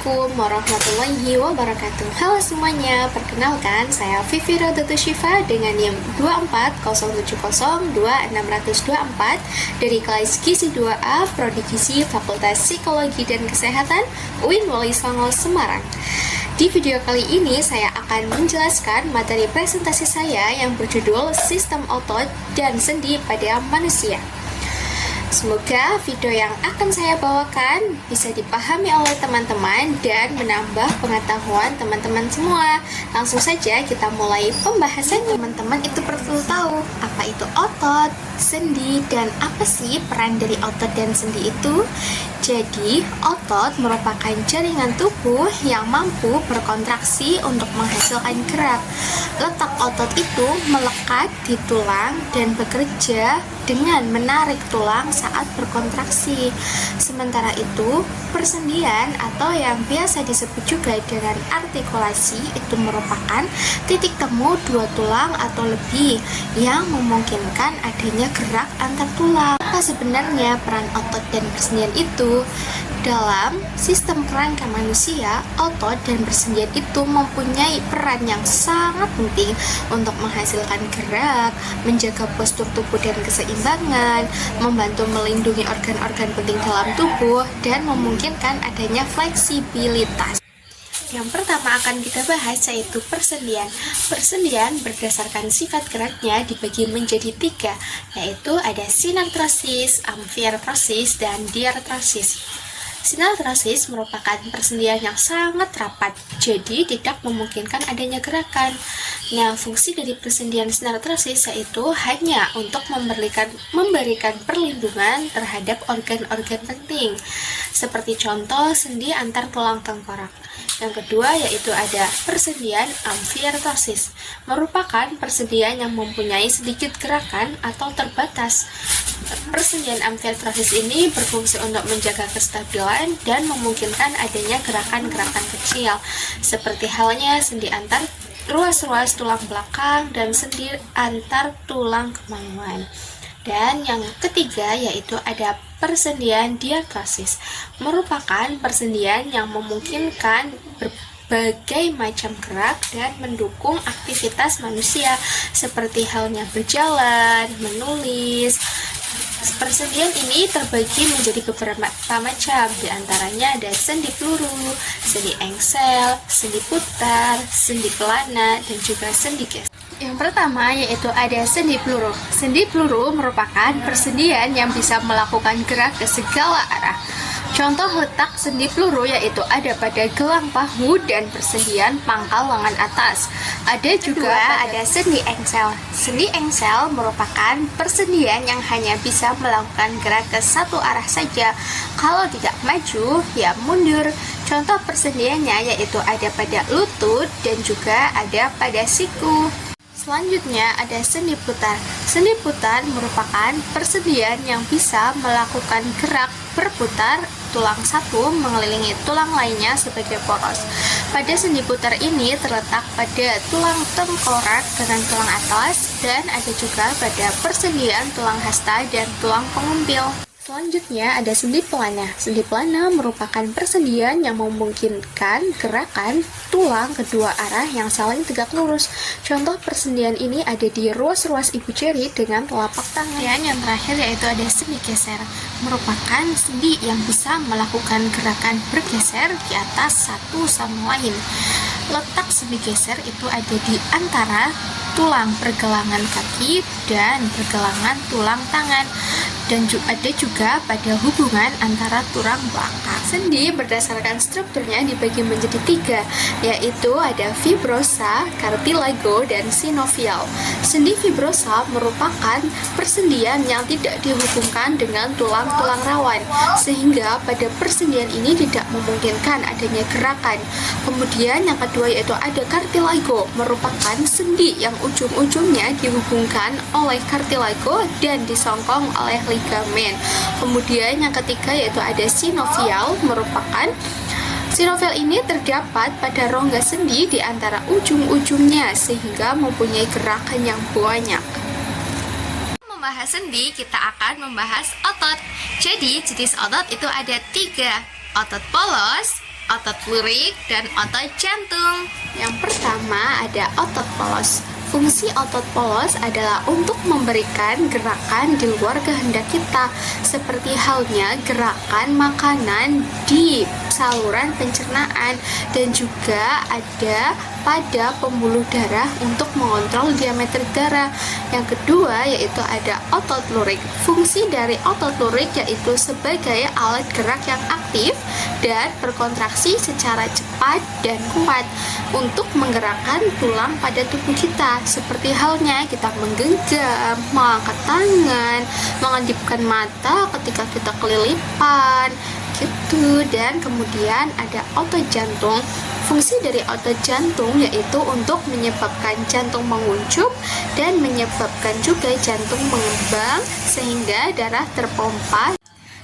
Assalamualaikum warahmatullahi wabarakatuh. Halo semuanya, perkenalkan saya Vivi Rodoto Syifa dengan NIM 240702624 dari kelas Gizi 2A Prodi Gizi Fakultas Psikologi dan Kesehatan UIN Wali Songo Semarang. Di video kali ini saya akan menjelaskan materi presentasi saya yang berjudul Sistem Otot dan Sendi pada Manusia. Semoga video yang akan saya bawakan bisa dipahami oleh teman-teman dan menambah pengetahuan teman-teman semua. Langsung saja kita mulai pembahasan. Teman-teman itu perlu tahu apa itu otot, sendi, dan apa sih peran dari otot dan sendi itu. Jadi, otot merupakan jaringan tubuh yang mampu berkontraksi untuk menghasilkan gerak. Letak otot itu melekat di tulang dan bekerja dengan menarik tulang saat berkontraksi. Sementara itu, persendian atau yang biasa disebut juga dengan artikulasi itu merupakan titik temu dua tulang atau lebih yang memungkinkan adanya gerak antar tulang. Apa sebenarnya peran otot dan persendian itu? Dalam sistem kerangka manusia, otot dan persendian itu mempunyai peran yang sangat penting untuk menghasilkan gerak, menjaga postur tubuh dan keseimbangan, membantu melindungi organ-organ penting dalam tubuh, dan memungkinkan adanya fleksibilitas. Yang pertama akan kita bahas yaitu persendian. Persendian berdasarkan sifat geraknya dibagi menjadi tiga, yaitu ada sinartrosis, amfiartrosis, dan diartrosis. Sinartrosis merupakan persendian yang sangat rapat, jadi tidak memungkinkan adanya gerakan. Nah, fungsi dari persendian sinartrosis yaitu hanya untuk memberikan perlindungan terhadap organ-organ penting, seperti contoh sendi antar tulang tengkorak. Yang kedua yaitu ada persendian amfiartrosis, merupakan persendian yang mempunyai sedikit gerakan atau terbatas. Persendian amfiartrosis ini berfungsi untuk menjaga kestabilan dan memungkinkan adanya gerakan-gerakan kecil, seperti halnya sendi antar ruas-ruas tulang belakang dan sendi antar tulang kemaluan. Dan yang ketiga yaitu ada persendian diartrosis, merupakan persendian yang memungkinkan berbagai macam gerak dan mendukung aktivitas manusia, seperti halnya berjalan, menulis. Persendian ini terbagi menjadi beberapa macam, diantaranya ada sendi peluru, sendi engsel, sendi putar, sendi pelana, dan juga sendi geser. Yang pertama yaitu ada sendi peluru. Sendi peluru merupakan persendian yang bisa melakukan gerak ke segala arah. Contoh letak sendi peluru yaitu ada pada gelang bahu dan persendian pangkal lengan atas. Ada juga ada sendi engsel. Sendi engsel merupakan persendian yang hanya bisa melakukan gerak ke satu arah saja. Kalau tidak maju, ya mundur. Contoh persendiannya yaitu ada pada lutut dan juga ada pada siku. Selanjutnya ada sendi putar. Sendi putar merupakan persendian yang bisa melakukan gerak berputar tulang satu mengelilingi tulang lainnya sebagai poros. Pada sendi putar ini terletak pada tulang tengkorak dengan tulang atlas, dan ada juga pada persendian tulang hasta dan tulang pengumpil. Selanjutnya ada sendi pelana. Sendi pelana merupakan persendian yang memungkinkan gerakan tulang kedua arah yang saling tegak lurus. Contoh persendian ini ada di ruas-ruas ibu jari dengan telapak tangan. Dan yang terakhir yaitu ada sendi geser, merupakan sendi yang bisa melakukan gerakan bergeser di atas satu sama lain. Letak sendi geser itu ada di antara tulang pergelangan kaki dan pergelangan tulang tangan, dan ada juga pada hubungan antara tulang belakang. Sendi berdasarkan strukturnya dibagi menjadi tiga, yaitu ada fibrosa, cartilago, dan sinovial. Sendi fibrosa merupakan persendian yang tidak dihubungkan dengan tulang-tulang rawan, sehingga pada persendian ini tidak memungkinkan adanya gerakan. Kemudian yang kedua yaitu ada cartilago, merupakan sendi yang ujung-ujungnya dihubungkan oleh cartilago dan disongkong oleh ligamen. Kemudian yang ketiga yaitu ada sinovial, merupakan sinovial ini terdapat pada rongga sendi di antara ujung-ujungnya sehingga mempunyai gerakan yang banyak. Membahas sendi, kita akan membahas otot. Jadi jenis otot itu ada tiga: otot polos, otot lurik, dan otot jantung. Yang pertama ada otot polos. Fungsi otot polos adalah untuk memberikan gerakan di luar kehendak kita, seperti halnya gerakan makanan di saluran pencernaan, dan juga ada pada pembuluh darah untuk mengontrol diameter darah. Yang kedua yaitu ada otot lurik. Fungsi dari otot lurik yaitu sebagai alat gerak yang aktif dan berkontraksi secara cepat dan kuat untuk menggerakkan tulang pada tubuh kita, seperti halnya kita menggenggam, mengangkat tangan, mengedipkan mata ketika kita kelilipan gitu. Dan kemudian ada otot jantung. Fungsi dari otot jantung yaitu untuk menyebabkan jantung menguncup dan menyebabkan juga jantung mengembang sehingga darah terpompa.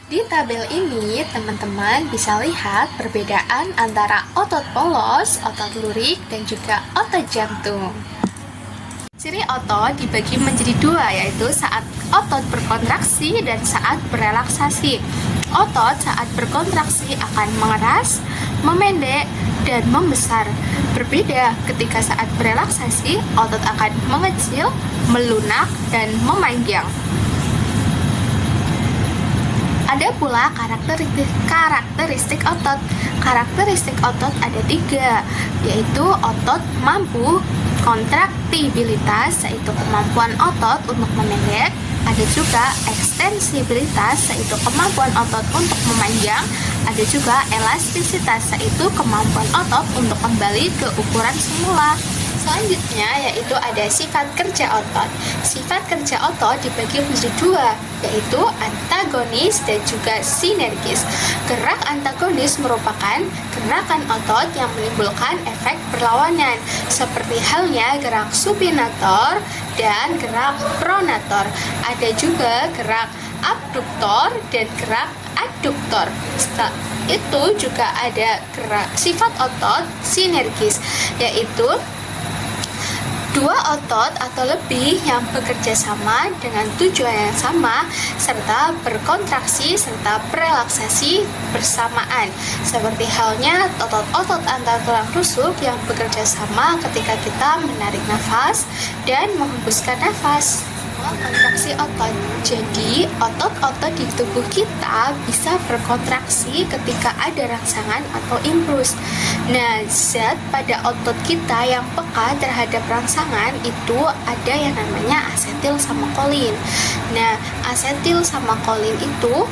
Di tabel ini, teman-teman bisa lihat perbedaan antara otot polos, otot lurik, dan juga otot jantung. Ciri otot dibagi menjadi dua, yaitu saat otot berkontraksi dan saat berelaksasi. Otot saat berkontraksi akan mengeras, memendek, dan membesar. Berbeda ketika saat berelaksasi, otot akan mengecil, melunak, dan memanjang. Ada pula karakteristik otot. Karakteristik otot ada 3, yaitu otot mampu kontraktibilitas, yaitu kemampuan otot untuk memendek. Ada juga ekstensibilitas, yaitu kemampuan otot untuk memanjang. Ada juga elastisitas, yaitu kemampuan otot untuk kembali ke ukuran semula. Selanjutnya yaitu ada sifat kerja otot. Sifat kerja otot dibagi menjadi 2, yaitu antagonis dan juga sinergis. Gerak antagonis merupakan gerakan otot yang menimbulkan efek berlawanan, seperti halnya gerak supinator dan gerak pronator. Ada juga gerak abduktor dan gerak adduktor. Setelah itu juga ada gerak sifat otot sinergis, yaitu 2 otot atau lebih yang bekerja sama dengan tujuan yang sama serta berkontraksi serta berelaksasi bersamaan, seperti halnya otot-otot antar tulang rusuk yang bekerja sama ketika kita menarik nafas dan menghembuskan nafas. Kontraksi otot. Jadi, otot-otot di tubuh kita bisa berkontraksi ketika ada rangsangan atau impuls. Nah, zat pada otot kita yang peka terhadap rangsangan itu ada yang namanya asetil sama kolin. Nah, asetil sama kolin itu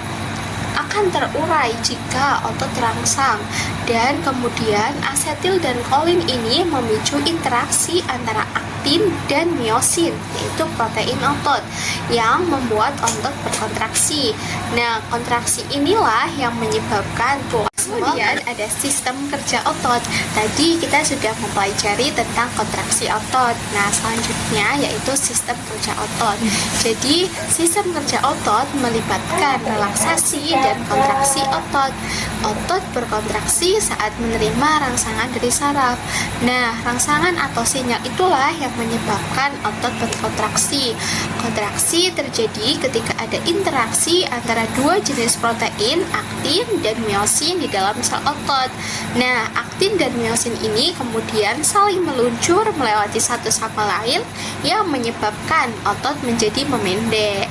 akan terurai jika otot terangsang, dan kemudian asetil dan kolin ini memicu interaksi antara aktin dan miosin, yaitu protein otot yang membuat otot berkontraksi. Nah, kontraksi inilah yang menyebabkan tulang. Kemudian ada sistem kerja otot. Tadi kita sudah mempelajari tentang kontraksi otot. Nah, selanjutnya yaitu sistem kerja otot. Jadi, sistem kerja otot melibatkan relaksasi dan kontraksi otot. Otot berkontraksi saat menerima rangsangan dari saraf. Nah, rangsangan atau sinyal itulah yang menyebabkan otot berkontraksi. Kontraksi terjadi ketika ada interaksi antara 2 jenis protein, aktin dan miosin di dalam sel otot. Nah, aktin dan miosin ini kemudian saling meluncur melewati satu sama lain yang menyebabkan otot menjadi memendek.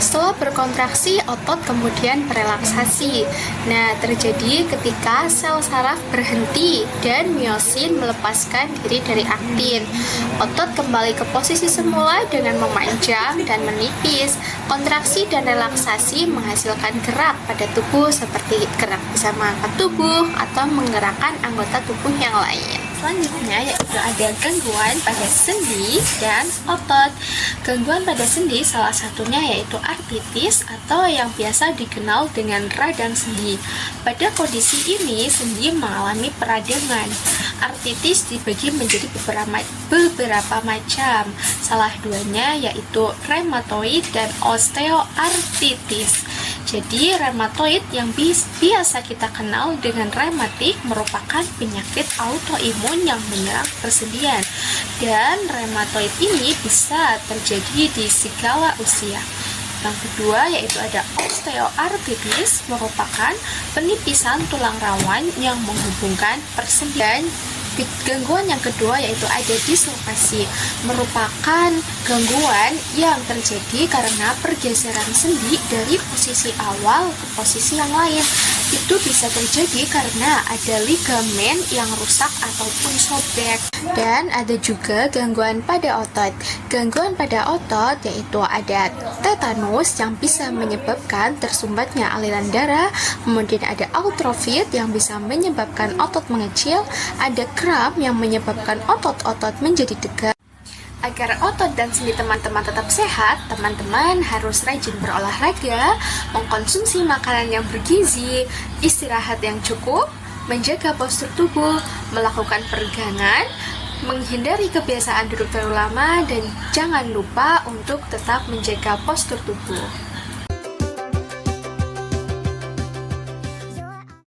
Setelah berkontraksi, otot kemudian berelaksasi. Nah, terjadi ketika sel saraf berhenti dan miosin melepaskan diri dari aktin. Otot kembali ke posisi semula dengan memanjang dan menipis. Kontraksi dan relaksasi menghasilkan gerak pada tubuh seperti gerak bisa mengangkat tubuh atau menggerakkan anggota tubuh yang lain. Selanjutnya yaitu ada gangguan pada sendi dan otot. Gangguan pada sendi salah satunya yaitu artritis atau yang biasa dikenal dengan radang sendi. Pada kondisi ini sendi mengalami peradangan. Artritis dibagi menjadi beberapa macam. Salah duanya yaitu rheumatoid dan osteoartritis. Jadi rheumatoid yang biasa kita kenal dengan rematik merupakan penyakit autoimun yang menyerang persendian, dan rheumatoid ini bisa terjadi di segala usia. Yang kedua yaitu ada osteoartritis, merupakan penipisan tulang rawan yang menghubungkan persendian. Gangguan yang kedua yaitu ada dislokasi, merupakan gangguan yang terjadi karena pergeseran sendi dari posisi awal ke posisi yang lain. Itu bisa terjadi karena ada ligamen yang rusak ataupun sobek. Dan ada juga gangguan pada otot. Gangguan pada otot yaitu ada tetanus yang bisa menyebabkan tersumbatnya aliran darah, kemudian ada artrofit yang bisa menyebabkan otot mengecil, ada kram yang menyebabkan otot-otot menjadi tegang. Agar otot dan sendi teman-teman tetap sehat, teman-teman harus rajin berolahraga, mengkonsumsi makanan yang bergizi, istirahat yang cukup, menjaga postur tubuh, melakukan peregangan, menghindari kebiasaan duduk terlalu lama, dan jangan lupa untuk tetap menjaga postur tubuh.